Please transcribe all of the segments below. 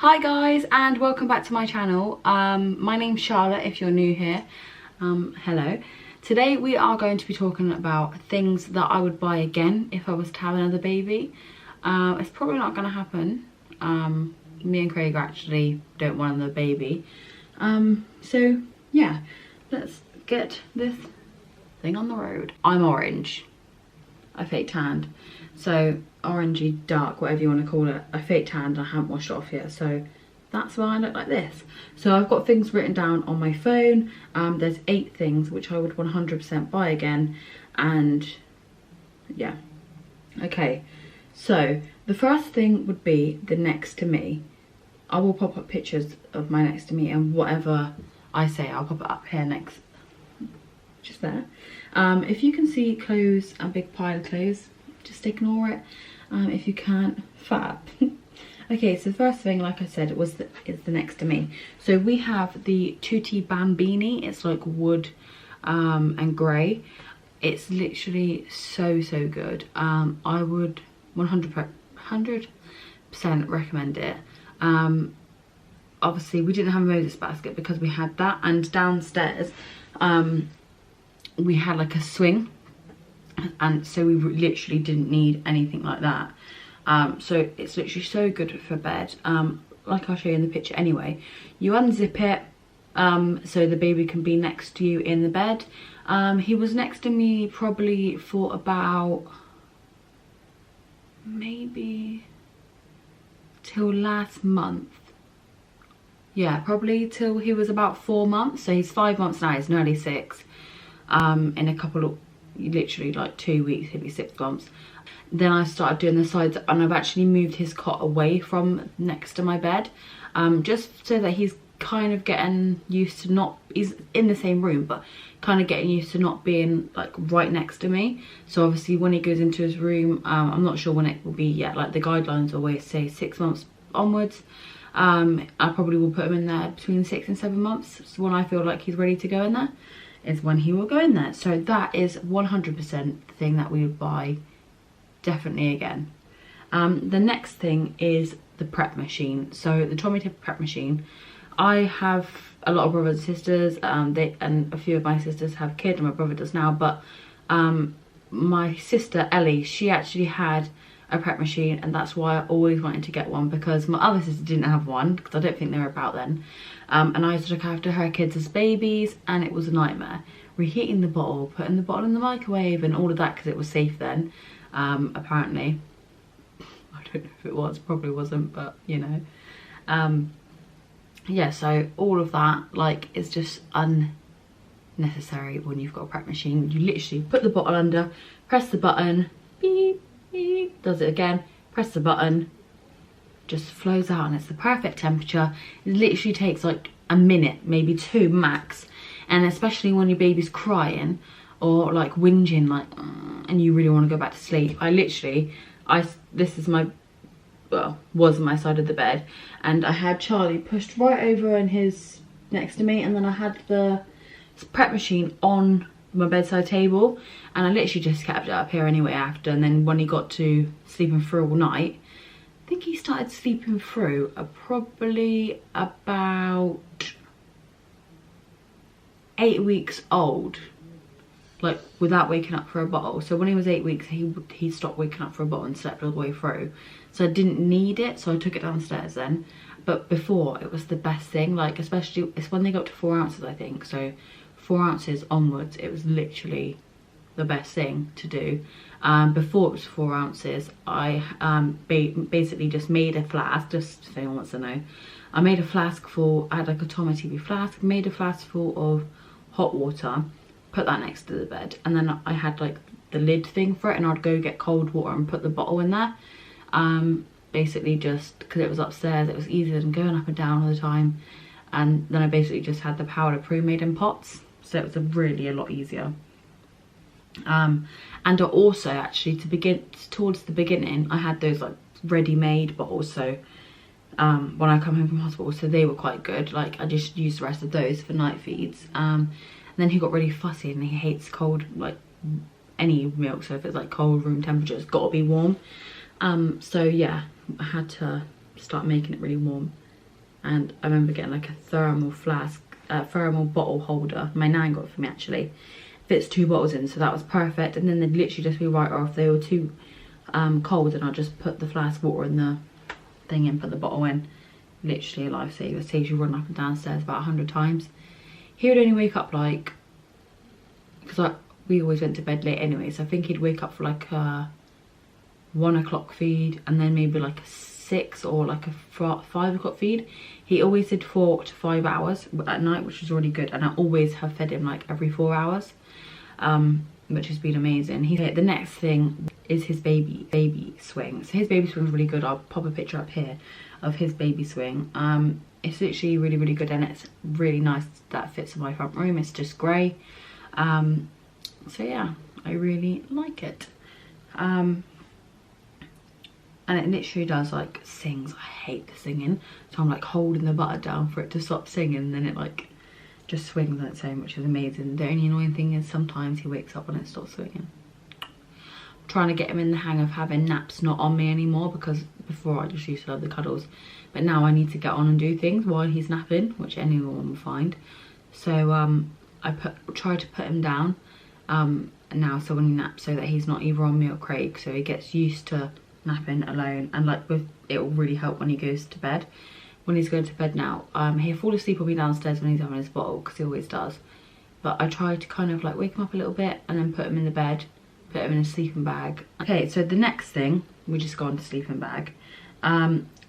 Hi guys, and welcome back to my channel. My name's Charlotte if you're new here. Hello. Today we are going to be talking about things that I would buy again if I was to have another baby. It's probably not going to happen. Me and Craig actually don't want another baby. So yeah, let's get this thing on the road. I'm orange. I fake tanned. So orangey dark, whatever you want to call it. I fake tanned and I haven't washed it off yet, so that's why I look like this. So I've got things written down on my phone. There's 8 things which I would 100% buy again, and yeah. Okay, so the first thing would be the next to me. I will pop up pictures of my next to me, and whatever I say I'll pop it up here next, just there. If you can see clothes, a big pile of clothes, just ignore it. If you can't, fab. Okay, so the first thing, like I said, is the next to me. So we have the Tutti Bambini. It's like wood and grey. It's literally so good. I would 100% recommend it. Obviously we didn't have a Moses basket because we had that, and downstairs we had like a swing, and so we literally didn't need anything like that. So it's literally so good for bed. Like I'll show you in the picture anyway. You unzip it so the baby can be next to you in the bed. He was next to me probably for about maybe till last month. Yeah, probably till he was about 4 months. So he's 5 months now, he's nearly 6. In a couple of, literally like 2 weeks, he'll be 6 months. Then I started doing the sides, and I've actually moved his cot away from next to my bed, just so that he's kind of getting used to not, he's in the same room, but kind of getting used to not being like right next to me. So obviously when he goes into his room, I'm not sure when it will be yet, like the guidelines always say 6 months onwards. I probably will put him in there between 6 and 7 months. So when I feel like he's ready to go in there is when he will go in there. So that is 100% the thing that we would buy definitely again. The next thing is the prep machine. So the Tommy Tip prep machine. I have a lot of brothers and sisters, and a few of my sisters have kids, and my brother does now, but my sister Ellie, she actually had a prep machine, and that's why I always wanted to get one, because my other sister didn't have one because I don't think they were about then. And I used to look after her kids as babies, and it was a nightmare reheating the bottle, putting the bottle in the microwave and all of that, because it was safe then. Apparently, I don't know if it was, probably wasn't, but you know. Yeah, so all of that like is just unnecessary when you've got a prep machine. You literally put the bottle under, press the button, beep beep, does it again, press the button, just flows out, and it's the perfect temperature. It literally takes like a minute, maybe 2 max, and especially when your baby's crying or like whinging, like and you really want to go back to sleep. This is my, well, was my side of the bed, and I had Charlie pushed right over in his next to me, and then I had the prep machine on my bedside table, and I literally just kept it up here anyway after. And then when he got to sleeping through all night, I think he started sleeping through probably about 8 weeks old, like without waking up for a bottle. So when he was 8 weeks, he stopped waking up for a bottle and slept all the way through. So I didn't need it, so I took it downstairs then. But before, it was the best thing, like especially it's when they got to 4 ounces, I think. So 4 ounces onwards, it was literally the best thing to do. Before it was 4 ounces, I basically just made a flask, just if anyone wants to know. I made a flask full, I had like a Tommy TV flask, made a flask full of hot water, put that next to the bed, and then I had like the lid thing for it, and I'd go get cold water and put the bottle in there. Basically just because it was upstairs, it was easier than going up and down all the time. And then I basically just had the powder pre-made in pots, so it was really a lot easier. And I also actually, towards the beginning, I had those like ready-made bottles. So when I come home from hospital, so they were quite good. Like I just used the rest of those for night feeds. And then he got really fussy, and he hates cold, like any milk. So if it's like cold room temperature, it's got to be warm. So yeah, I had to start making it really warm. and I remember getting like a thermal flask, thermal bottle holder. My nan got it for me actually. Fits 2 bottles in, so that was perfect. And then they'd literally just be right off. They were too cold, and I'll just put the flask of water in the thing and put the bottle in. Literally a lifesaver. Saves you running up and downstairs about 100 times. He would only wake up like, because we always went to bed late anyway, so I think he'd wake up for like a 1 o'clock feed, and then maybe like a 6 or like a 5 o'clock feed. He always did 4 to 5 hours at night, which was really good, and I always have fed him like every 4 hours, which has been amazing. The next thing is his baby swing. So his baby swing is really good. I'll pop a picture up here of his baby swing. It's literally really, really good, and it's really nice that fits in my front room. It's just grey. So yeah, I really like it. And it literally does like sings. I hate the singing, so I'm like holding the butter down for it to stop singing, and then it like just swings on its own, which is amazing. The only annoying thing is sometimes he wakes up when it stops swinging. I'm trying to get him in the hang of having naps not on me anymore, because before I just used to love the cuddles, but now I need to get on and do things while he's napping, which anyone will find. So I try to put him down now, so when he naps, so that he's not either on me or Craig, so he gets used to napping alone. And like it will really help when he goes to bed. When he's going to bed now, he'll fall asleep on me downstairs when he's having his bottle, because he always does. But I try to kind of like wake him up a little bit and then put him in the bed, put him in a sleeping bag. Okay, so the next thing, we just go on to sleeping bag,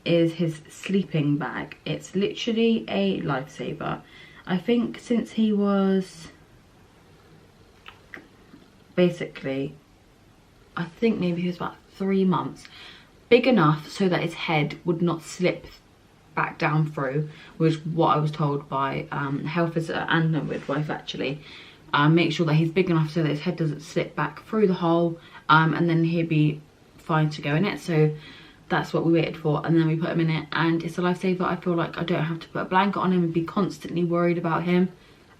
is his sleeping bag. It's literally a lifesaver. I think since he was basically, I think maybe he was about 3 months, big enough so that his head would not slip back down through, which is what I was told by a health visitor and a midwife actually. Make sure that he's big enough so that his head doesn't slip back through the hole, and then he'd be fine to go in it. So that's what we waited for, and then we put him in it, and it's a lifesaver. I feel like I don't have to put a blanket on him and be constantly worried about him.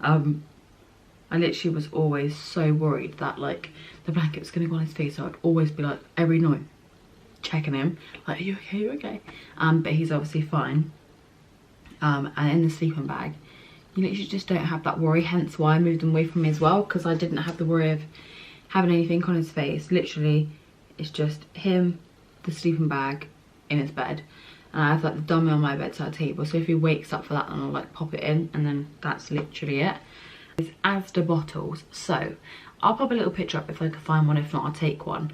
I literally was always so worried that like the blanket was going to go on his face, so I'd always be like every night checking him like, are you okay, are you okay? But he's obviously fine. And in the sleeping bag, you literally just don't have that worry, hence why I moved him away from me as well, because I didn't have the worry of having anything on his face. Literally it's just him, the sleeping bag, in his bed, and I have like the dummy on my bedside table, so if he wakes up for that, then I'll like pop it in, and then that's literally it. It's Asda bottles, so I'll pop a little picture up if I can find one. If not, I'll take one.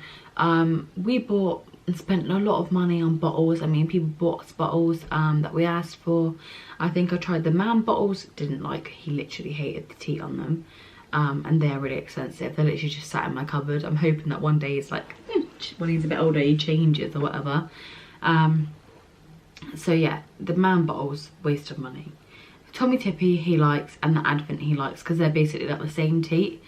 We bought and spent a lot of money on bottles. I mean, people bought us bottles that we asked for. I think I tried the man bottles, didn't like. He literally hated the teat on them, and they're really expensive. They're literally just sat in my cupboard. I'm hoping that one day it's like when he's a bit older he changes or whatever. So yeah, the man bottles, waste of money. Tommy Tippy he likes, and the Advent he likes, because they're basically like the same teat.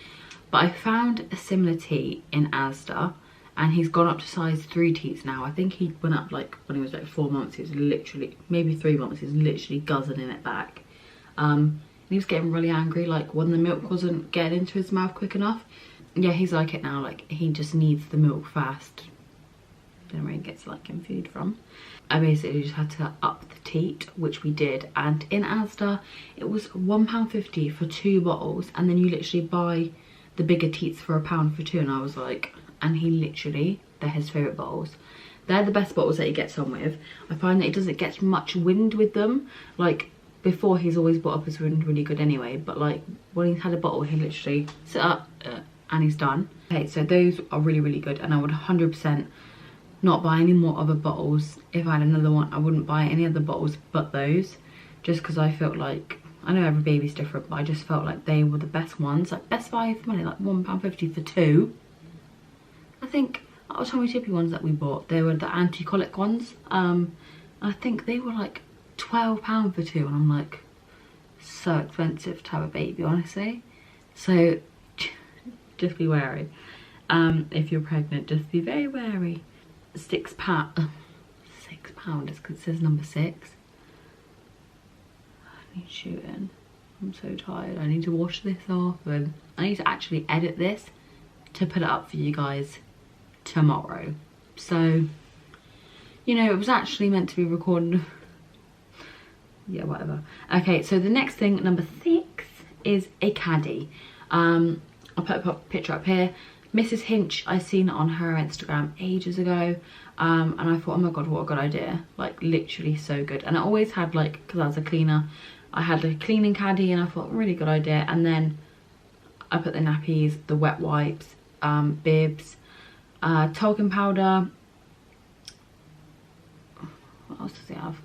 But I found a similar teat in Asda, and he's gone up to size 3 teats now. I think he went up like when he was like 4 months. He was literally, maybe 3 months, he was literally guzzling it back. And he was getting really angry, like when the milk wasn't getting into his mouth quick enough. Yeah, he's like it now, like he just needs the milk fast. Don't know where he gets like him food from. I basically just had to up the teat, which we did, and in Asda it was £1.50 for 2 bottles, and then you literally buy the bigger teats for £1 for 2, and I was like, and he literally, they're his favourite bottles. They're the best bottles that he gets on with. I find that he doesn't get much wind with them. Like before, he's always brought up his wind really good anyway, but like when he's had a bottle, he literally sit up and he's done. Okay, so those are really, really good, and I would 100% not buy any more other bottles. If I had another one, I wouldn't buy any other bottles but those, just because I felt like, I know every baby's different, but I just felt like they were the best ones. Like best buy for money, like £1.50 for 2. I think our Tommy Tippy ones that we bought, they were the anti-colic ones. I think they were like £12 for 2, and I'm like, so expensive to have a baby, honestly. So just be wary. If you're pregnant, just be very wary. £6, £6 is because it says number 6. I need shooting. I'm so tired. I need to wash this off, and I need to actually edit this to put it up for you guys tomorrow. So, you know, it was actually meant to be recorded yeah, whatever. Okay, so the next thing, number 6, is a caddy. I'll put a picture up here. Mrs. Hinch, I seen it on her Instagram ages ago, and I thought, oh my god, what a good idea. Like, literally so good. And I always had, like, because I was a cleaner, I had a cleaning caddy, and I thought, really good idea. And then I put the nappies, the wet wipes, bibs, talcum powder, what else does he have?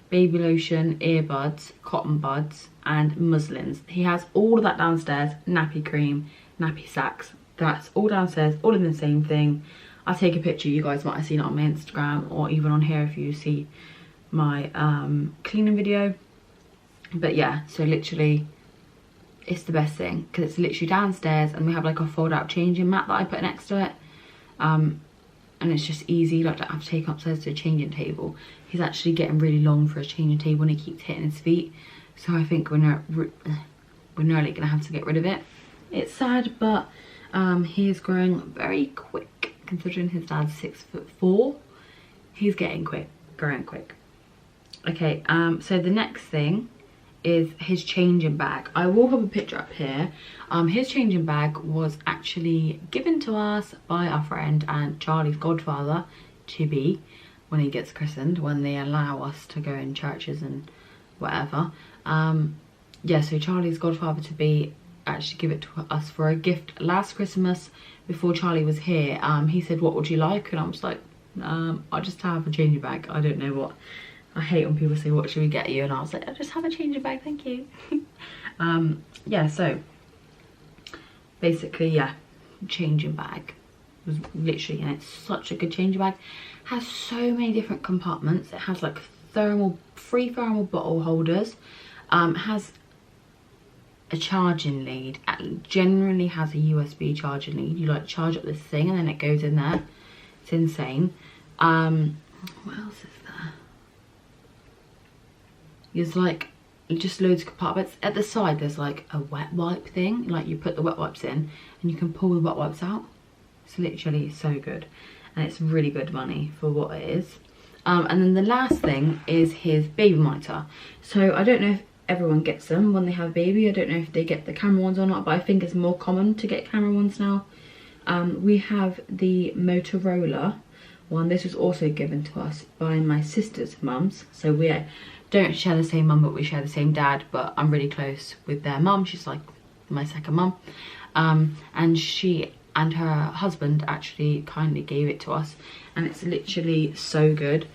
Baby lotion, earbuds, cotton buds, and muslins. He has all of that downstairs. Nappy cream, nappy sacks. That's all downstairs, all in the same thing. I'll take a picture. You guys might have seen it on my Instagram, or even on here if you see my cleaning video. But yeah, so literally, it's the best thing because it's literally downstairs, and we have like a fold-out changing mat that I put next to it. And it's just easy, like, I don't have to take him upstairs to a changing table. He's actually getting really long for a changing table and he keeps hitting his feet. So I think we're nearly gonna have to get rid of it. It's sad, but he is growing very quick. Considering his dad's 6'4", he's getting growing quick. Okay, so the next thing is his changing bag. I will have a picture up here. His changing bag was actually given to us by our friend and Charlie's godfather to be, when he gets christened, when they allow us to go in churches and whatever. Yeah, so Charlie's godfather to be actually give it to us for a gift last Christmas before Charlie was here. He said, what would you like? And I was like, I'll just have a changing bag. I don't know what. I hate when people say, what should we get you? And I was like, I'll just have a changing bag, thank you. Yeah, so basically, yeah, changing bag was literally, and it's such a good changing bag. Has so many different compartments. It has like free thermal bottle holders. Has a charging lead. It generally has a USB charging lead. You like charge up this thing and then it goes in there. It's insane. What else is there? There's like just loads of compartments. At the side there's like a wet wipe thing, like you put the wet wipes in and you can pull the wet wipes out. It's literally so good, and it's really good money for what it is. And then the last thing is his baby monitor. So I don't know if everyone gets them when they have a baby. I don't know if they get the camera ones or not, but I think it's more common to get camera ones now. We have the Motorola one. This was also given to us by my sister's mums, so we don't share the same mum, but we share the same dad, but I'm really close with their mum. She's like my second mum. And she and her husband actually kindly gave it to us, and it's literally so good.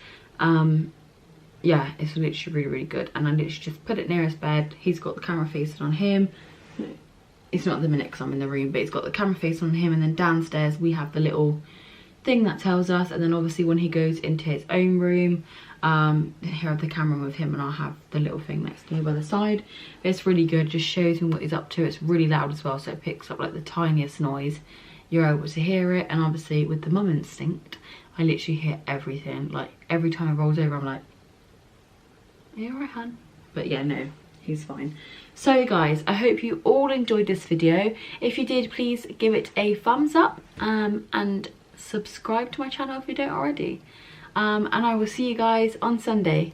Yeah, it's literally really, really good. And I literally just put it near his bed. He's got the camera facing on him. It's not at the minute because I'm in the room, but he's got the camera facing on him, and then downstairs we have the little thing that tells us. And then obviously when he goes into his own room, here I have the camera with him, and I'll have the little thing next to me by the side. It's really good, just shows him what he's up to. It's really loud as well, so it picks up like the tiniest noise. You're able to hear it, and obviously with the mum instinct, I literally hear everything. Like every time it rolls over, I'm like, are you alright, hun? But yeah, no, he's fine. So guys, I hope you all enjoyed this video. If you did, please give it a thumbs up, and subscribe to my channel if you don't already. And I will see you guys on Sunday.